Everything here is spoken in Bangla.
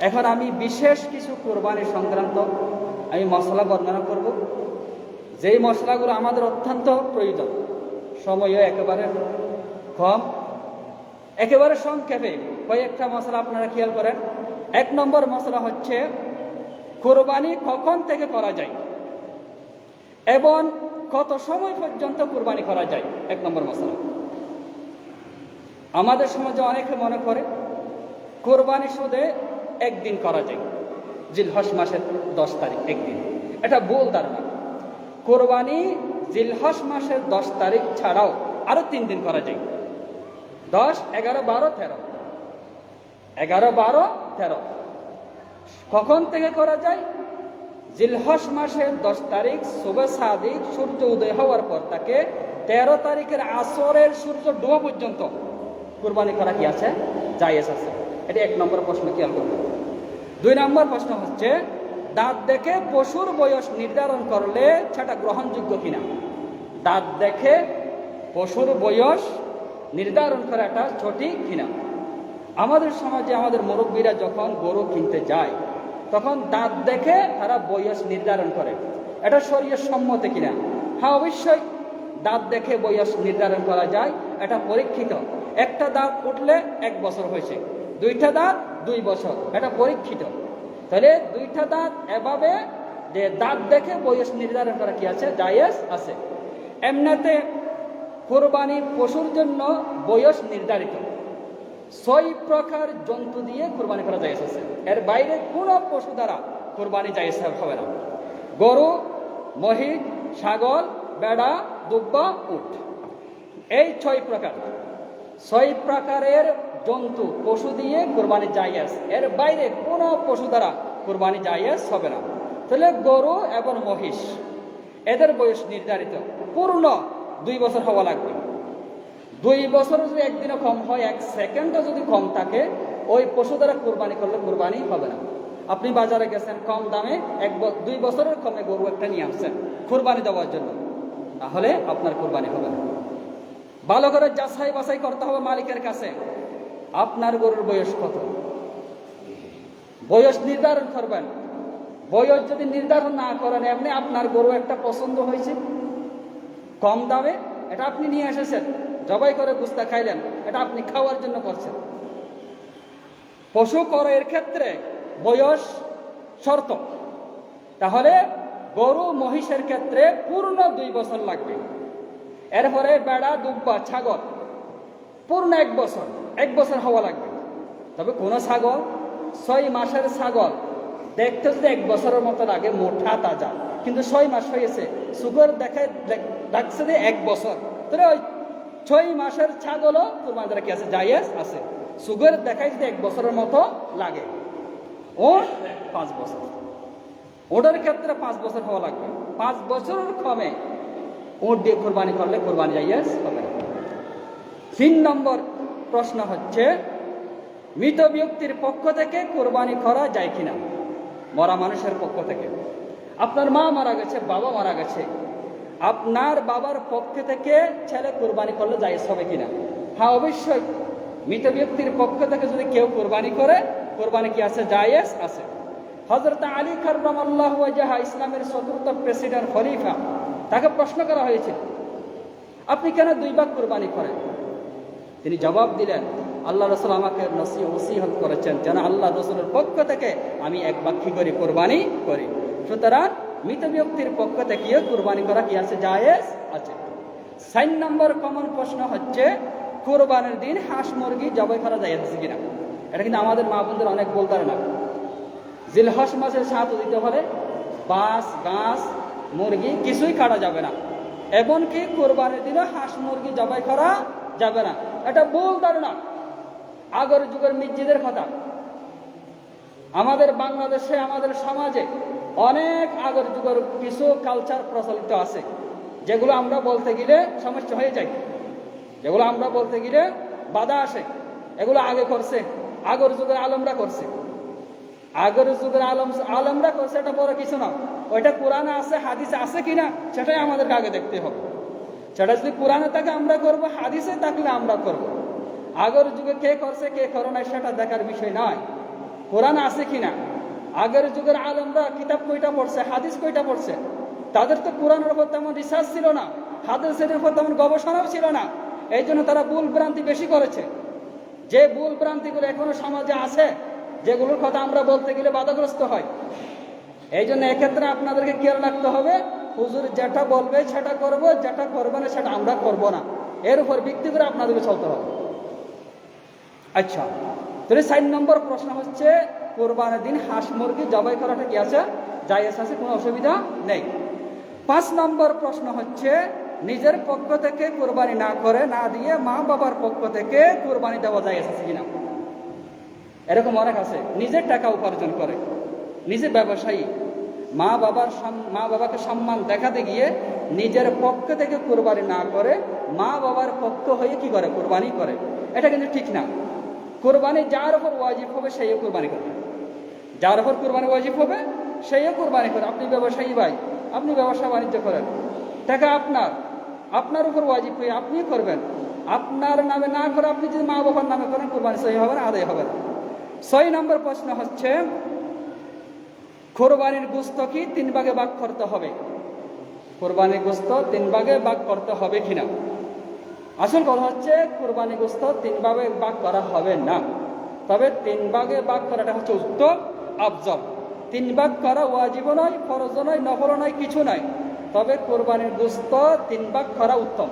এখন আমি বিশেষ কিছু কোরবানি সংক্রান্ত আমি মশলা বর্ণনা করব, যেই মশলাগুলো আমাদের অত্যন্ত প্রয়োজন। সময়ও একেবারে কম, একেবারে সংক্ষেপে কয়েকটা মশলা আপনারা খেয়াল করেন। 1 নম্বর মশলা হচ্ছে কোরবানি কখন থেকে করা যায় এবং কত সময় পর্যন্ত কোরবানি করা যায়। 1 নম্বর মশলা, আমাদের সমাজে অনেকে মনে করে কোরবানি শুধু একদিন করা যায়, জিলহজ মাসের 10 তারিখ একদিন। এটা ভুল ধারণা। কোরবানি জিলহজ মাসের 10 তারিখ ছাড়াও আরো 3 দিন করা যায়। 10, 11, 12, 13। 11, 12, 13 কখন থেকে করা যায়? জিলহজ মাসের 10 তারিখ সুবহ সাদিক সূর্য উদয় হওয়ার পর থেকে 13 তারিখের আসরের সূর্য ডোবা পর্যন্ত কোরবানি করা কি আছে? জায়েজ আছে। এটা 1 নম্বর প্রশ্ন, খেয়াল করবেন। 2 নম্বর প্রশ্ন হচ্ছে দাঁত দেখে পশুর বয়স নির্ধারণ করলে সেটা গ্রহণযোগ্য কিনা। দাঁত দেখে পশুর বয়স নির্ধারণ করাটা সঠিক কিনা। আমাদের সমাজে আমাদের মুরব্বীরা যখন গরু কিনতে যায় তখন দাঁত দেখে তারা বয়স নির্ধারণ করে। এটা শরীয়ত সম্মত কিনা? হ্যাঁ, অবশ্যই দাঁত দেখে বয়স নির্ধারণ করা যায়। এটা পরীক্ষিত। একটা দাঁত উঠলে 1 বছর হয়েছে, 2টা দাঁত 2 বছর, এটা পরীক্ষিত। তাহলে 2টা দাঁত এভাবে যে দাঁত দেখে বয়স নির্ধারণ করা কি আছে? জায়েজ আছে। এমনিতে কোরবানি পশুর জন্য বয়স নির্ধারিত 6 প্রকার জন্তু দিয়ে কোরবানি করা জায়েজ আছে। এর বাইরে কোনো পশু দ্বারা কোরবানি জায়েজ হবে না। গরু, মহিষ, ছাগল, বেড়া, দুব্বা, উট, এই 6 প্রকার, 6 প্রকারের জন্তু পশু দিয়ে কোরবানি জায়েজ। এর বাইরে কোনো পশু দ্বারা কোরবানি জায়েজ হবে না। তাহলে গরু এবং মহিষ এদের বয়স নির্ধারিত, পূর্ণ 2 বছর হওয়া লাগবে। 2 বছর যদি একদিনও কম হয়, 1 সেকেন্ডও যদি কম থাকে, ওই পশু দ্বারা কোরবানি করলে কোরবানি হবে না। আপনি বাজারে গেছেন, কম দামে 2 বছরের কমে গরু একটা নিয়ে আসছেন কোরবানি দেওয়ার জন্য, তাহলে আপনার কোরবানি হবে না। ভালো করে যাচাই বাছাই করতে হবে মালিকের কাছে, আপনার গরুর বয়স কত, বয়স নির্ধারণ করবেন। বয়স যদি নির্ধারণ না করেন, এমনি আপনার গরু একটা পছন্দ হয়েছে কম দামে, এটা আপনি নিয়ে এসেছেন, জবাই করে গুস্তা খাইলেন, এটা আপনি খাওয়ার জন্য করছেন। পশু ক্রয়ের ক্ষেত্রে বয়স শর্ত। তাহলে গরু মহিষের ক্ষেত্রে পূর্ণ 2 বছর লাগবে। এরপরে বেড়া, দুব্বা, ছাগল পূর্ণ 1 বছর, 1 বছর হওয়া লাগবে। তবে কোনো ছাগল 6 মাসের ছাগল দেখতে যদি 1 বছরের মতো লাগে, মোটা তাজা, কিন্তু 6 মাস হয়েছে, সুগার দেখায় ডাকছে যে 1 বছর, তাহলে ওই 6 মাসের ছাগলও কোরবানি দ্বারা কি আছে? জায়েজ আছে। সুগার দেখায় যদি 1 বছরের মতো লাগে। ওট 5 বছর, ওটার ক্ষেত্রে 5 বছর হওয়া লাগবে। 5 বছরের কমে ওট দিয়ে কোরবানি করলে কোরবানি জায়েজ হবে না। 3 নম্বর প্রশ্ন হচ্ছে মৃত ব্যক্তির পক্ষ থেকে কোরবানি করা যায় কিনা। মরা মানুষের পক্ষ থেকে, আপনার মা মারা গেছে, বাবা মারা গেছে, আপনার বাবার পক্ষ থেকে ছেলে কোরবানি করলে জায়েজ হবে কিনা। হ্যাঁ, অবশ্যই মৃত ব্যক্তির পক্ষ থেকে যদি কেউ কোরবানি করে, কোরবানি কি আছে? জায়েজ আছে। হযরত আলী কাররামাল্লাহু ওয়াজহা, ইসলামের 4র্থ প্রেসিডেন্ট খলিফা, তাকে প্রশ্ন করা হয়েছিল আপনি কেন 2 ভাগ কোরবানি করেন? তিনি জবাব দিলেন, আল্লাহ রাসূল আমাকে নসিহত করেছেন যেন আল্লাহ রাসূলের পক্ষ থেকে আমি 1 ভাগ করে কোরবানি করি। সুতরাং মৃত ব্যক্তির পক্ষ থেকে কোরবানি করা কি আছে? জায়েজ আছে। 4 নম্বর কমন প্রশ্ন হচ্ছে কোরবানির দিন হাঁস মুরগি জবাই করা জায়েজ আছে কিনা। এটা কিন্তু আমাদের মা বোনদের অনেক বলতে না। জিলহজ মাসের 7 দিতে হলে বাস, গাছ, মুরগি কিছুই কাটা যাবে না। এমনকি কোরবানির দিনে হাঁস মুরগি জবাই করা যাবে না। এটা ভুল ধারণা, আগের যুগের মির্জিদের কথা। আমাদের বাংলাদেশে, আমাদের সমাজে অনেক আগের যুগের কিছু কালচার প্রচলিত আছে, যেগুলো আমরা বলতে গেলে সমস্যা হয়ে যায়, যেগুলো আমরা বলতে গেলে বাধা আসে। এগুলো আগে করছে, আগের যুগের আলমরা করছে। আগের যুগের আলমরা করছে, এটা বড় কিছু না। ওইটা কোরআনে আছে, হাদিসে আছে কিনা সেটাই আমাদেরকে আগে দেখতে হবে। সেটা যদি কোরআনে থাকে আমরা করব, হাদিসে থাকলে আমরা করব। আগের যুগে কে করছে কে করে না সেটা দেখার বিষয় নয়। কোরআন আছে কিনা। আগের যুগের আলেমরা কিতাব কয়টা পড়ছে, হাদিস কয়টা পড়ছে? তাদের তো কোরআনের উপর তেমন রিসার্চ ছিল না, হাদিসের উপর তেমন গবেষণাও ছিল না। এই জন্য তারা ভুল ভ্রান্তি বেশি করেছে। যে ভুল ভ্রান্তিগুলো এখনো সমাজে আছে, যেগুলোর কথা আমরা বলতে গেলে বাধাগ্রস্ত হয়। এই জন্য এক্ষেত্রে আপনাদেরকে খেয়াল রাখতে হবে, হুজুর যেটা বলবে সেটা করবো, যেটা করবে না সেটা আমরা করবো না, এর উপর ভিত্তি করে আপনাদেরকে চলতে হবে। আচ্ছা, তাহলে 4 নম্বর প্রশ্ন হচ্ছে, কোরবানির দিন হাঁস মুরগি জবাই করাটা কি আছে, জায়েজ আছে, কোনো অসুবিধা নেই। 5 নম্বর প্রশ্ন হচ্ছে, নিজের পক্ষ থেকে কোরবানি না করে, না দিয়ে মা বাবার পক্ষ থেকে কোরবানি দেওয়া জায়েজ আছে কিনা। এরকম অনেক আছে, নিজের টাকা উপার্জন করে, নিজে ব্যবসায়ী, মা বাবাকে সম্মান দেখাতে গিয়ে নিজের পক্ষ থেকে কোরবানি না করে মা বাবার পক্ষ হয়ে কি করে, কোরবানি করে। এটা কিন্তু ঠিক না। কোরবানি যার উপর ওয়াজিব হবে সেইও কোরবানি করবে, যার উপর কোরবানি ওয়াজিব হবে সেইও কোরবানি করে। আপনি ব্যবসায়ী ভাই, আপনি ব্যবসা বাণিজ্য করেন, টাকা আপনার উপর ওয়াজিব হয়ে আপনি করবেন। আপনার নামে না করে আপনি যদি মা বাবার নামে করেন, কোরবানি সহি হবে না, আদায় হবে না। 6 নম্বর প্রশ্ন হচ্ছে, কোরবানির গোশত কি 3 ভাগে ভাগ করতে হবে? কোরবানির গোশত 3 ভাগে ভাগ করতে হবে কিনা। আসল কথা হচ্ছে, কোরবানির গোশত 3 ভাগে ভাগ করা হবে না। তবে 3 ভাগে ভাগ করাটা হচ্ছে উত্তম, আফজল। 3 ভাগ করা ওয়াজিব নয়, ফরজ নয়, নফল নয়, কিছু নয়। তবে কোরবানির গোশত 3 ভাগ করা উত্তম।